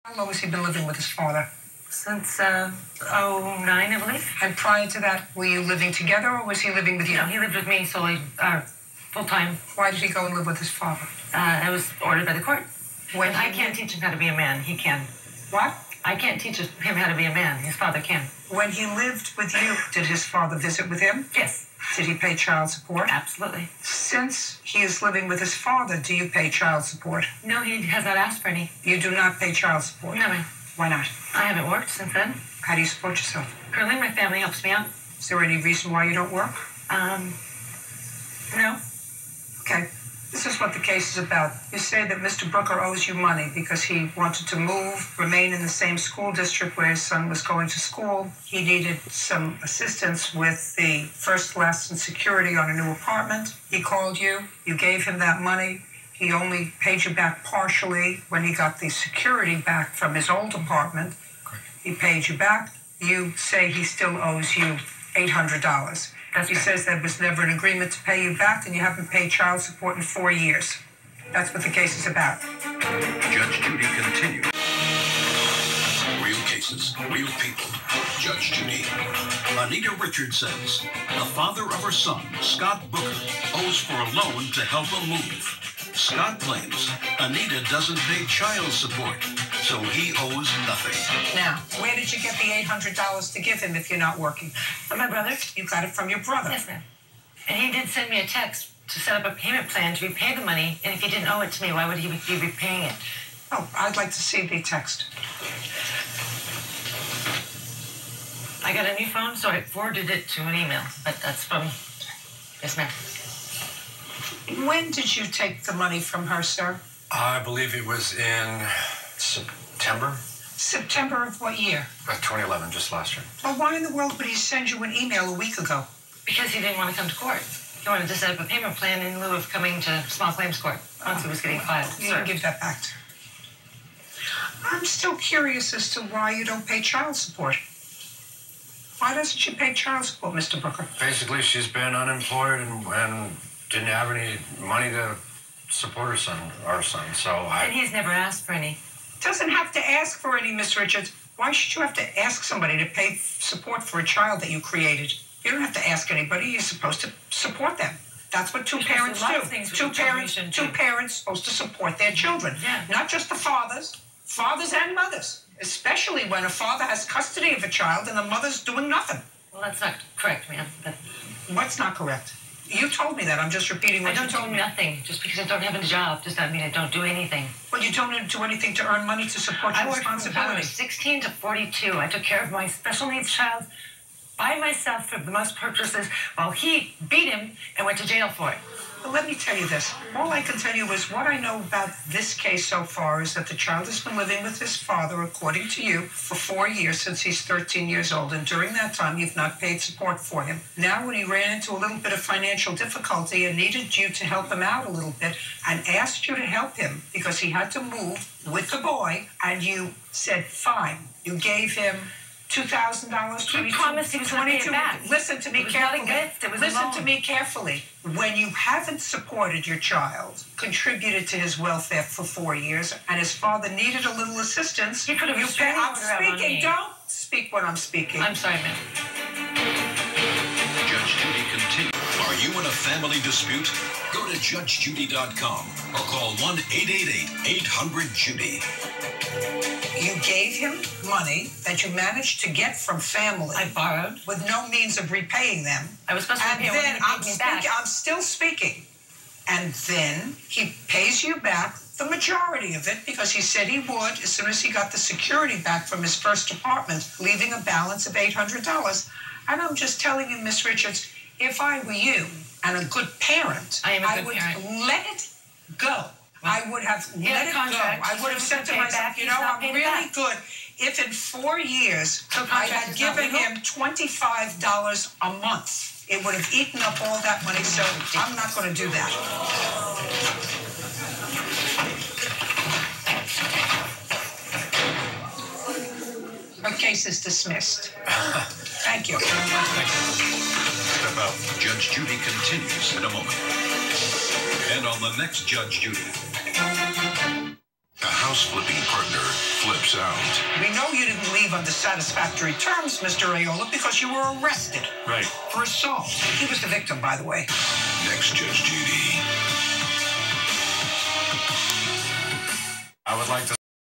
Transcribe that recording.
How long has he been living with his father? Since '09, I believe. And prior to that, were you living together or was he living with you? No, he lived with me solely, full-time. Why did he go and live with his father? I was ordered by the court. When I can't teach him how to be a man. He can. What? I can't teach him how to be a man. His father can. When he lived with you, did his father visit with him? Yes. Did he pay child support? Absolutely. Since he is living with his father, do you pay child support? No, he has not asked for any. You do not pay child support? No, ma'am. Why not? I haven't worked since then. How do you support yourself? Currently, my family helps me out. Is there any reason why you don't work? No. Okay. This is what the case is about. You say that Mr. Brooker owes you money because he wanted to move, remain in the same school district where his son was going to school. He needed some assistance with the first class and security on a new apartment. He called you. You gave him that money. He only paid you back partially when he got the security back from his old apartment. He paid you back. You say he still owes you $800. He says there was never an agreement to pay you back, and you haven't paid child support in 4 years. That's what the case is about. Judge Judy continues. Real cases, real people. Judge Judy. Anita Richards says the father of her son, Scott Booker, owes for a loan to help him move. Scott claims Anita doesn't pay child support, so he owes nothing. Now, where did you get the $800 to give him if you're not working? From my brother. You got it from your brother? Yes, ma'am. And he did send me a text to set up a payment plan to repay the money, and if he didn't owe it to me, why would he be repaying it? Oh, I'd like to see the text. I got a new phone, so I forwarded it to an email, but that's from... Yes, ma'am. When did you take the money from her, sir? I believe it was in September. September of what year? 2011, just last year. Well, why in the world would he send you an email a week ago? Because he didn't want to come to court. He wanted to set up a payment plan in lieu of coming to small claims court once he was getting filed. You can give that back to her. I'm still curious as to why you don't pay child support. Why doesn't she pay child support, Mr. Brooker? Basically, she's been unemployed and didn't have any money to support our son, so And he's never asked for any. Doesn't have to ask for any, Miss Richards. Why should you have to ask somebody to pay support for a child that you created? You don't have to ask anybody. You're supposed to support them. That's what two parents do. Two parents supposed to support their children. Yeah. Not just the fathers and mothers, especially when a father has custody of a child and the mother's doing nothing. Well, that's not correct, ma'am. But what's not correct? You told me that. I'm just repeating what you told me. I don't do nothing. Just because I don't have a job does not mean I don't do anything. Well, you don't do anything to earn money to support your responsibility. I was 16 to 42. I took care of my special needs child by myself for the most purposes while he beat him and went to jail for it. Well, let me tell you this. All I can tell you is what I know about this case so far is that the child has been living with his father, according to you, for 4 years since he's 13 years old. And during that time, you've not paid support for him. Now, when he ran into a little bit of financial difficulty and needed you to help him out a little bit and asked you to help him because he had to move with the boy, and you said, fine. You gave him $2,000. He promised he was going to pay it back. Listen to me carefully. Not a gift. It was Listen to me carefully. When you haven't supported your child, contributed to his welfare for 4 years, and his father needed a little assistance, you could have I'm speaking. Don't speak when I'm speaking. I'm sorry, ma'am. Judge Judy continues. Are you in a family dispute? Go to judgejudy.com or call 1-888-800-JUDY. You gave him money that you managed to get from family. I borrowed. With no means of repaying them. I was supposed to repay them. And then I'm still speaking. And then he pays you back the majority of it because he said he would as soon as he got the security back from his first apartment, leaving a balance of $800. And I'm just telling you, Miss Richards, if I were you and a good parent, I would let it go. I would have let it go. I would have said to myself, you know, I'm really good. If in 4 years I had given him $25 a month, it would have eaten up all that money, so I'm not going to do that. Our case is dismissed. Thank you. Step out. Judge Judy continues in a moment. And on the next Judge Judy, a house flipping partner flips sound. We know you didn't leave on satisfactory terms, Mr. Ayola, because you were arrested. Right. For assault. He was the victim, by the way. Next, Judge Judy.